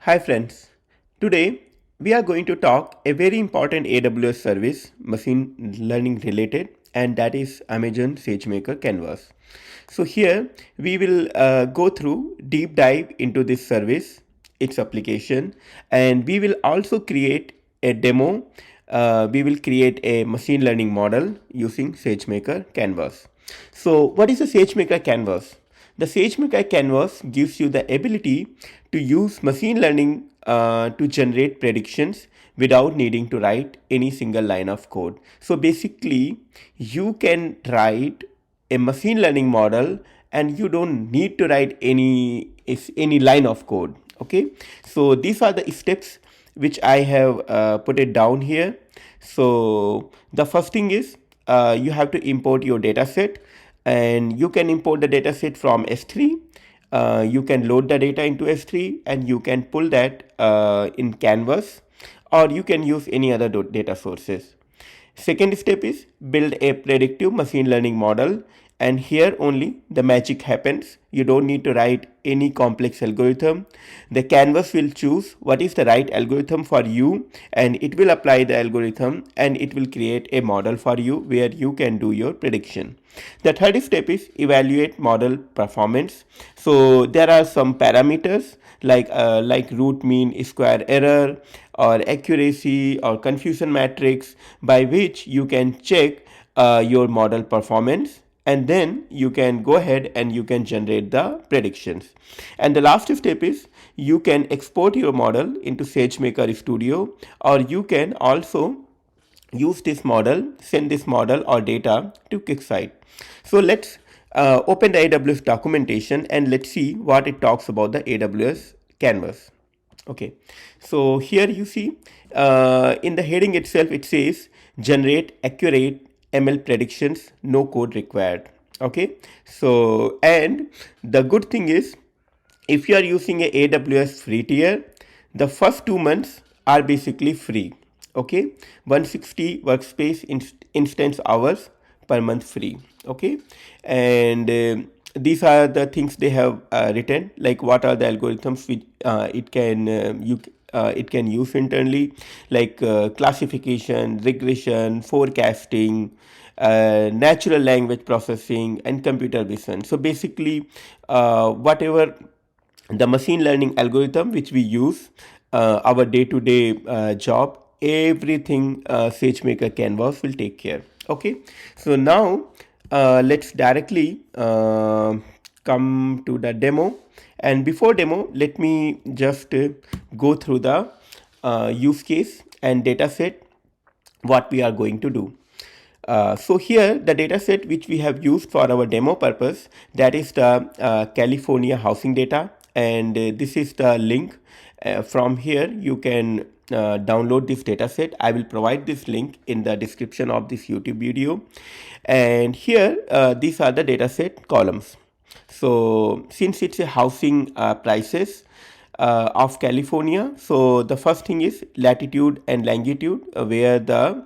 Hi friends, today we are going to talk a very important AWS service, machine learning related, and that is Amazon SageMaker Canvas. So here we will go through deep dive into this service, its application, and we will also create a demo. We will create a machine learning model using SageMaker Canvas. So what is a SageMaker Canvas? The SageMaker Canvas gives you the ability to use machine learning to generate predictions without needing to write any single line of code. So basically, you can write a machine learning model and you don't need to write any line of code. Okay, so these are the steps which I have put it down here. So the first thing is you have to import your data set, and you can import the data set from S3. You can load the data into S3 and you can pull that in Canvas, or you can use any other data sources. Second step is build a predictive machine learning model, and here only the magic happens. You don't need to write any complex algorithm. The Canvas will choose what is the right algorithm for you, and it will apply the algorithm and it will create a model for you where you can do your prediction. The third step is evaluate model performance. So there are some parameters like root mean square error or accuracy or confusion matrix by which you can check your model performance, and then you can go ahead and you can generate the predictions. And the last step is you can export your model into SageMaker Studio, or you can also use this model, send this model or data to QuickSight. So let's open the AWS documentation and let's see what it talks about the AWS Canvas. Okay, so here you see in the heading itself it says generate accurate ML predictions, no code required. Okay, so and the good thing is, if you are using a AWS free tier, the first 2 months are basically free. Okay, 160 workspace instance hours per month free. Okay, and these are the things they have written, like what are the algorithms which it can use internally, like classification, regression, forecasting, natural language processing, and computer vision. So basically, whatever the machine learning algorithm which we use our day-to-day job, everything SageMaker Canvas will take care. Okay, so now let's directly come to the demo. And before demo, let me just go through the use case and data set what we are going to do. So here the data set which we have used for our demo purpose, that is the California housing data, and this is the link. From here you can download this data set. I will provide this link in the description of this YouTube video. And here these are the data set columns. So since it's a housing prices of California, so the first thing is latitude and longitude, where the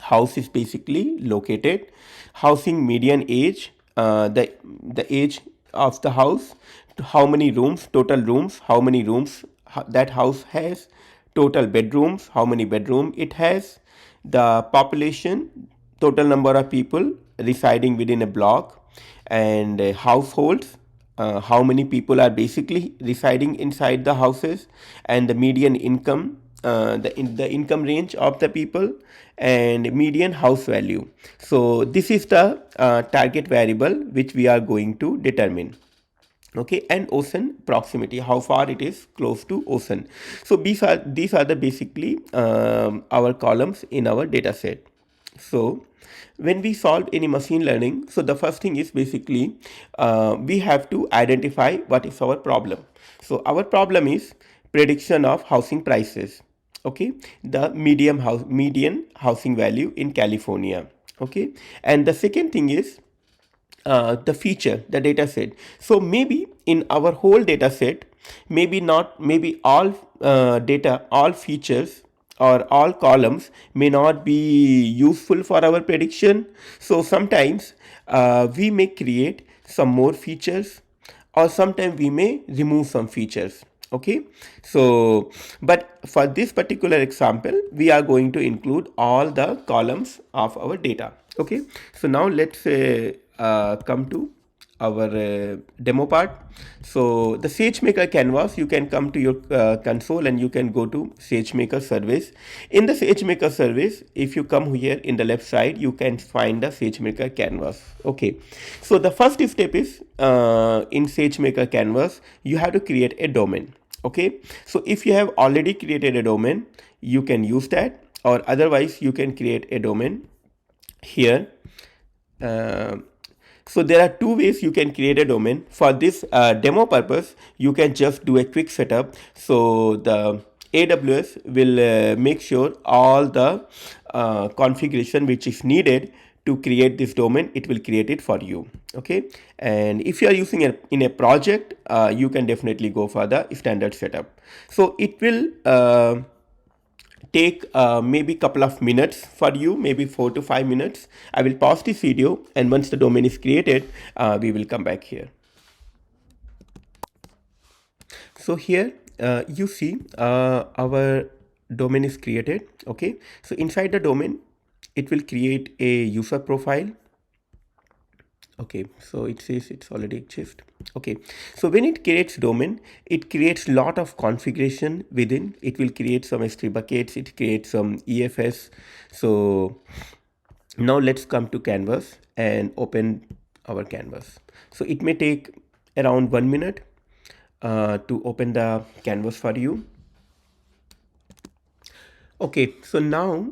house is basically located. Housing median age, the age of the house, how many rooms, total rooms, how many rooms that house has, total bedrooms, how many bedroom it has, the population, total number of people residing within a block, and households, how many people are basically residing inside the houses, and the median income, the income range of the people, and median house value. So this is the target variable which we are going to determine. Okay, and ocean proximity, how far it is close to ocean. So these are the basically our columns in our data set. So when we solve any machine learning, so the first thing is basically we have to identify what is our problem. So our problem is prediction of housing prices. Okay, the median housing value in California. Okay, and the second thing is the feature, the data set. So maybe in our whole data set, maybe all data, all features or all columns may not be useful for our prediction. So sometimes we may create some more features, or sometimes we may remove some features. Okay, so but for this particular example we are going to include all the columns of our data. Okay, so now let's come to our demo part. So the SageMaker canvas, you can come to your console and you can go to SageMaker service. In the SageMaker service, if you come here in the left side, you can find the SageMaker canvas. Okay, so the first step is in SageMaker canvas you have to create a domain. Okay, so if you have already created a domain, you can use that, or otherwise you can create a domain here. uh, so there are two ways you can create a domain. For this demo purpose, you can just do a quick setup. So the AWS will make sure all the configuration which is needed to create this domain, it will create it for you. Okay, and if you are using it in a project, you can definitely go for the standard setup. So it will take maybe couple of minutes for you, maybe 4 to 5 minutes. I will pause this video, and once the domain is created, we will come back here. So here you see our domain is created. Okay, so inside the domain it will create a user profile. Okay, so it says it's already exist. Okay, so when it creates domain, it creates lot of configuration within. It will create some S3 buckets, it creates some EFS. So now let's come to canvas and open our canvas. So it may take around 1 minute to open the canvas for you. Okay, so now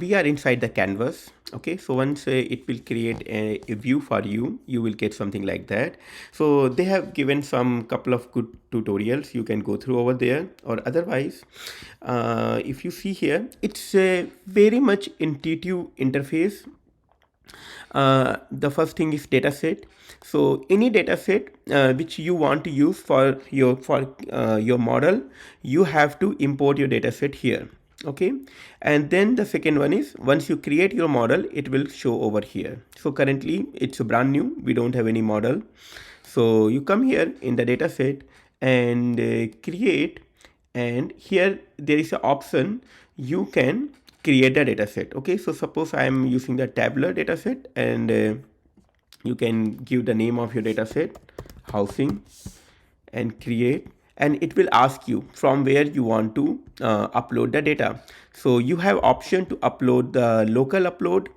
we are inside the canvas. Okay, so once it will create a view for you, you will get something like that. So they have given some couple of good tutorials you can go through over there, or otherwise if you see here, it's a very much intuitive interface. The first thing is dataset. So any dataset which you want to use for your model, you have to import your dataset here. Okay, and then the second one is, once you create your model, it will show over here. So currently it's brand new, we don't have any model. So you come here in the dataset and create, and here there is an option you can create a dataset. Okay, so suppose I am using the tabular dataset, and you can give the name of your dataset, housing, and create, and it will ask you from where you want to upload the data. So you have option to upload the local upload.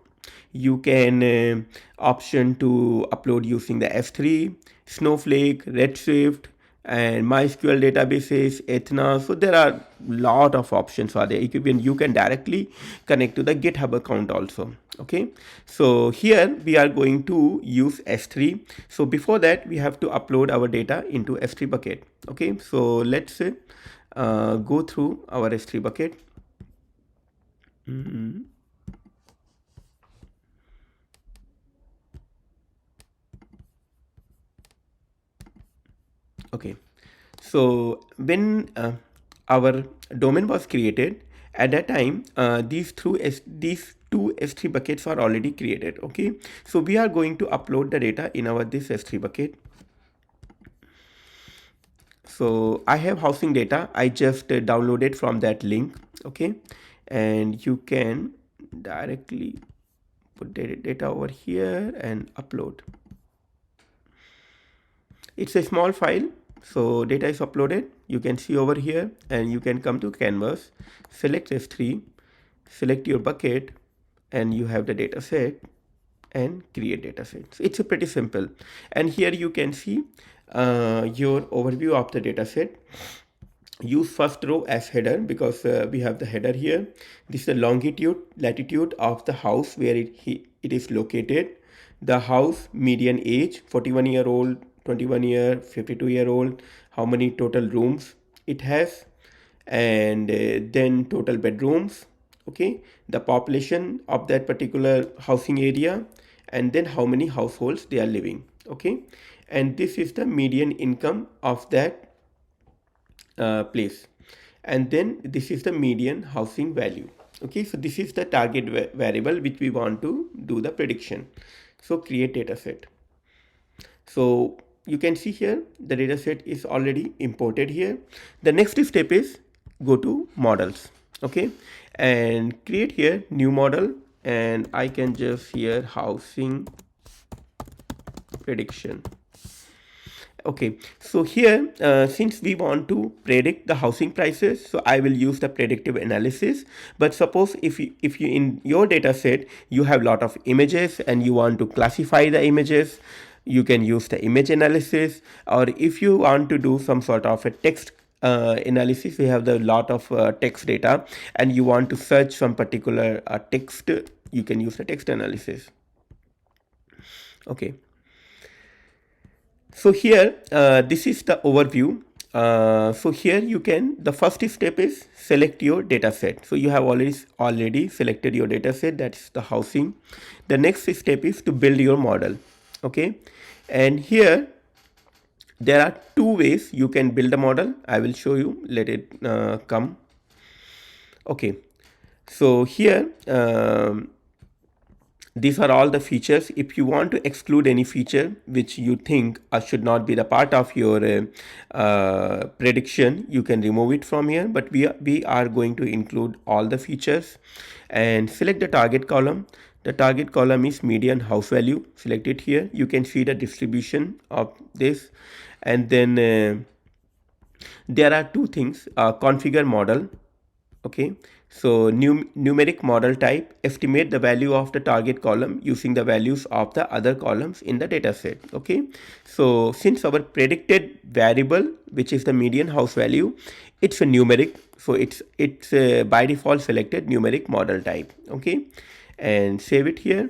You can option to upload using the S3, Snowflake, Redshift, and MySQL databases, Ethna. So there are lot of options are there. You can directly connect to the GitHub account also. Okay, so here we are going to use S3. So before that, we have to upload our data into S3 bucket. Okay, so let's go through our S3 bucket. Okay, so when our domain was created, at that time these two S3 buckets are already created. Okay, so we are going to upload the data in our this S3 bucket. So I have housing data, I just downloaded from that link. Okay, and you can directly put the data over here and upload. It's a small file, so data is uploaded. You can see over here, and you can come to canvas, select S3, select your bucket, and you have the data set, and create data set. So it's a pretty simple. And here you can see your overview of the data set. Use first row as header, because we have the header here. This is the longitude, latitude of the house where it is located. The house, median age, 41-year-old, 21-year, 52-year-old, how many total rooms it has, and then total bedrooms. Okay, the population of that particular housing area, and then how many households they are living. Okay, and this is the median income of that place, and then this is the median housing value. Okay, so this is the target variable which we want to do the prediction. So create data set. So you can see here the data set is already imported here. The next step is go to models, okay, and create here new model, and I can just here housing prediction. Okay, so here since we want to predict the housing prices, so I will use the predictive analysis. But suppose if you in your data set you have a lot of images and you want to classify the images, you can use the image analysis. Or if you want to do some sort of a text analysis, we have the lot of text data and you want to search some particular text, you can use the text analysis. Okay, so here this is the overview. So here you can, the first step is select your data set. So you have already selected your data set, that's the housing. The next step is to build your model. Okay, and here there are two ways you can build a model. I will show you, let it come. Okay, so here these are all the features. If you want to exclude any feature which you think should not be the part of your prediction, you can remove it from here. But we are going to include all the features. And select the target column. The target column is median house value. Select it here. You can see the distribution of this. And then there are two things, configure model. Okay, so numeric model type, estimate the value of the target column using the values of the other columns in the data set. Okay, so since our predicted variable, which is the median house value, it's a numeric, so it's by default selected numeric model type. Okay, and save it here.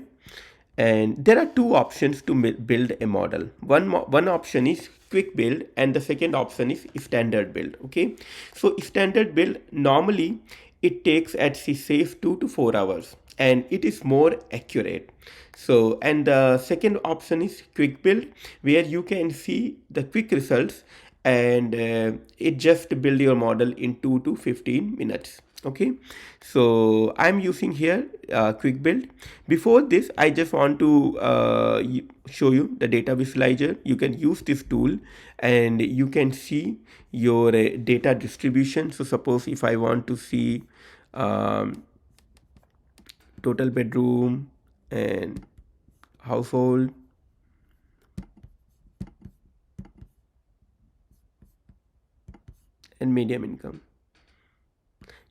And there are two options to build a model. One option is quick build and the second option is standard build. Okay, so standard build normally it takes at says 2 to 4 hours and it is more accurate. So, and the second option is quick build, where you can see the quick results and it just build your model in 2 to 15 minutes. Okay, so I'm using here quick build. Before this, I just want to show you the data visualizer. You can use this tool and you can see your data distribution. So suppose if I want to see total bedroom and household, and median income,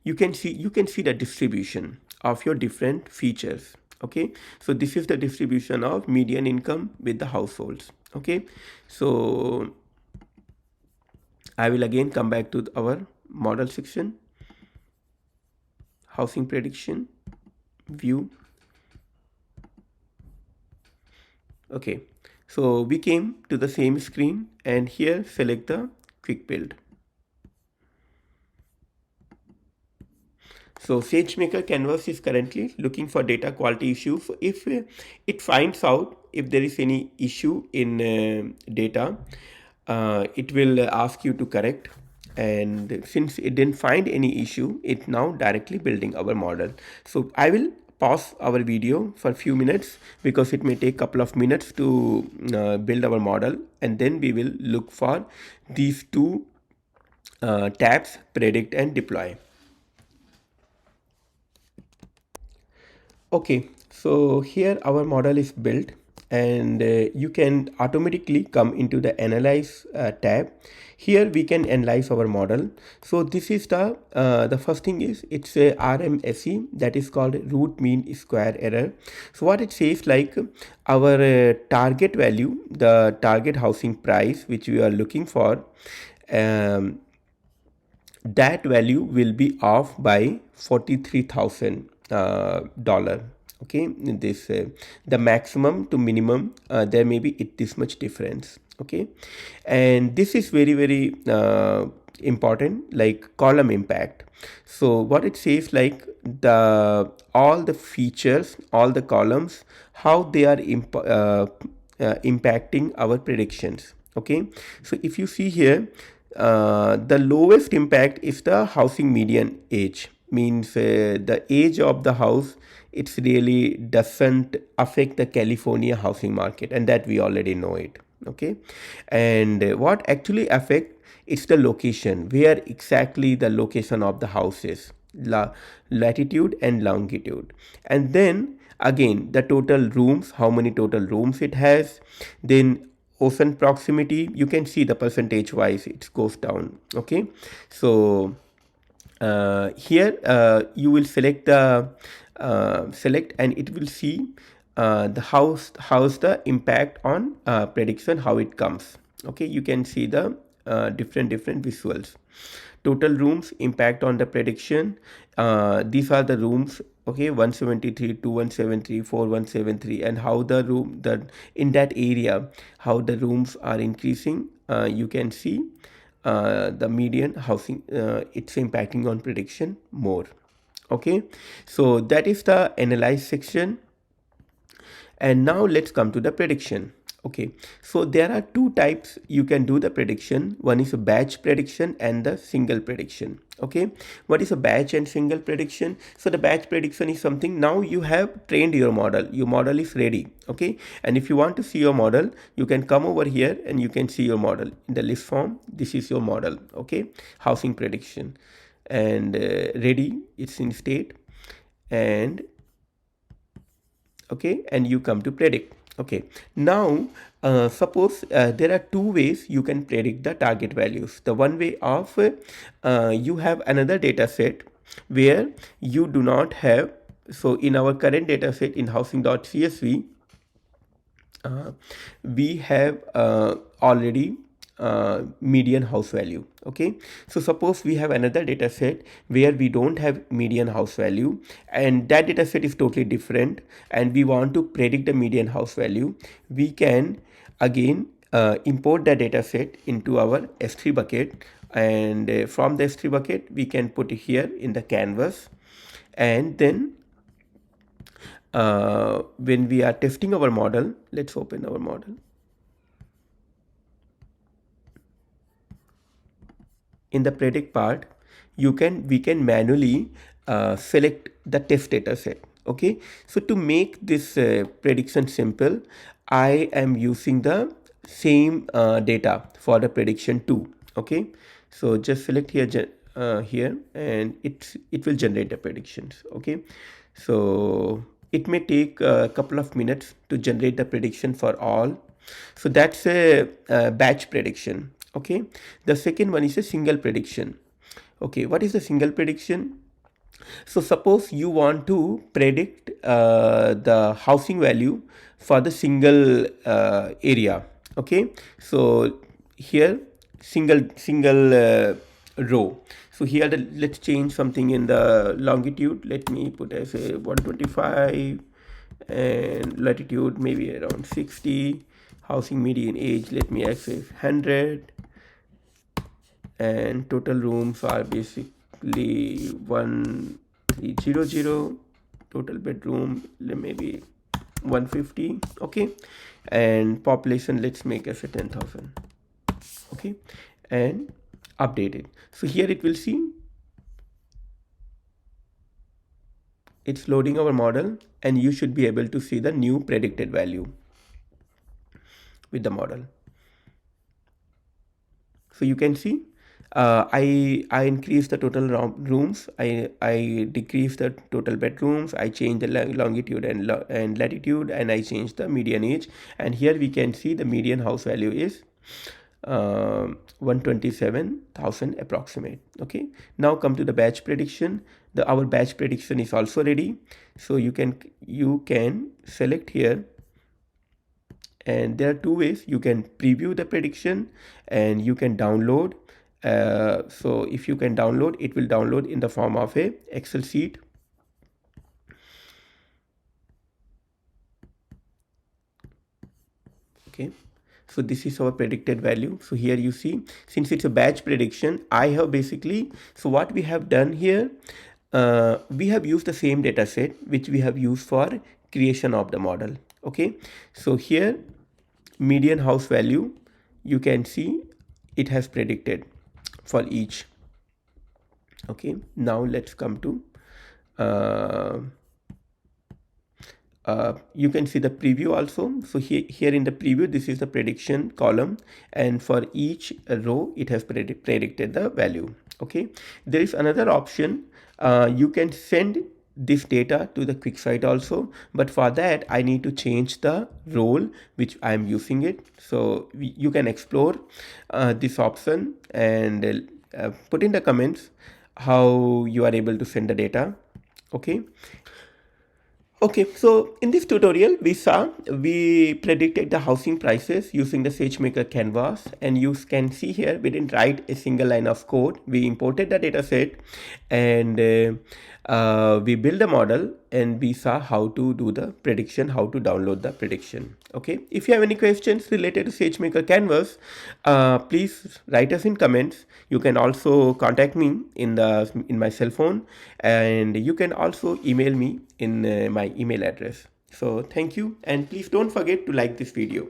you can see the distribution of your different features. Okay, so this is the distribution of median income with the households. Okay, so I will again come back to our model section, housing prediction, view. Okay, so we came to the same screen and here select the quick build. So Sagemaker Canvas is currently looking for data quality issues. So if it finds out if there is any issue in data, it will ask you to correct. And since it didn't find any issue, it's now directly building our model. So I will pause our video for a few minutes because it may take a couple of minutes to build our model, and then we will look for these two tabs, predict and deploy. Okay, so here our model is built and you can automatically come into the analyze tab. Here we can analyze our model. So this is the first thing is it's a RMSE, that is called root mean square error. So what it says, like our target value, the target housing price which we are looking for, that value will be off by $43,000. Okay, this the maximum to minimum there may be this much difference. Okay, and this is very important, like column impact. So what it says, like all the features, all the columns, how they are impacting our predictions. Okay, so if you see here, the lowest impact is the housing median age, means the age of the house, it's really doesn't affect the California housing market, and that we already know it. Okay, and what actually affect, it's the location, where exactly the location of the house is, latitude and longitude. And then again the total rooms, how many total rooms it has. Then ocean proximity, you can see the percentage wise it goes down. Okay, so here you will select the select, and it will see the how's the impact on prediction, how it comes. Okay, you can see the different visuals. Total rooms impact on the prediction. These are the rooms. Okay, 173, 2173, 4173, and how the room, that in that area, how the rooms are increasing. You can see the median housing, it's impacting on prediction more. Okay, so that is the analyze section. And now let's come to the prediction. Okay, so there are two types you can do the prediction. One is a batch prediction and the single prediction. Okay, what is a batch and single prediction? So the batch prediction is something, now you have trained your model is ready. Okay, and if you want to see your model, you can come over here and you can see your model in the list form. This is your model. Okay, housing prediction, and ready, it's in state. And okay, and you come to predict. Okay, now suppose there are two ways you can predict the target values. The one way of you have another data set where you do not have. So in our current data set in housing.csv, we have already median house value. Okay, so suppose we have another data set where we don't have median house value, and that data set is totally different, and we want to predict the median house value. We can again import the data set into our S3 bucket, and from the S3 bucket we can put it here in the canvas. And then when we are testing our model, let's open our model. In the predict part, we can manually select the test data set. Okay, so to make this prediction simple, I am using the same data for the prediction 2. Okay, so just select here and it will generate the predictions. Okay, so it may take a couple of minutes to generate the prediction for all. So that's a batch prediction. Okay, the second one is a single prediction. Okay, what is the single prediction? So suppose you want to predict the housing value for the single area. Okay, so here single row. So here let's change something in the longitude. Let me put as a 125, and latitude maybe around 60. Housing median age, let me say 100, and total rooms are basically 1300. Total bedroom maybe 150. Okay, and population, let's make as a 10,000. Okay, and update it. So here it will see it's loading our model, and you should be able to see the new predicted value with the model. So you can see I increased the total rooms, I decreased the total bedrooms, I changed the longitude and latitude, and I changed the median age. And here we can see the median house value is 127,000 approximate. Okay, now come to the batch prediction. Our batch prediction is also ready, so you can select here. And there are two ways you can preview the prediction, and you can download. So if you can download, it will download in the form of a Excel sheet. Okay, so this is our predicted value. So here you see, since it's a batch prediction, I have basically, so what we have done here, we have used the same data set which we have used for creation of the model. Okay, so here median house value, you can see it has predicted for each. Okay, now let's come to you can see the preview also. So here in the preview, this is the prediction column, and for each row it has predicted the value. Okay, there is another option. You can send this data to the QuickSight also, but for that I need to change the role which I am using it. So you can explore this option and put in the comments how you are able to send the data. Okay. Okay, so in this tutorial, we predicted the housing prices using the Sagemaker Canvas, and you can see here we didn't write a single line of code. We imported the data set, and we built a model, and we saw how to do the prediction, how to download the prediction. Okay, if you have any questions related to Sagemaker Canvas, please write us in comments. You can also contact me in my cell phone, and you can also email me in my email address. So thank you, and please don't forget to like this video.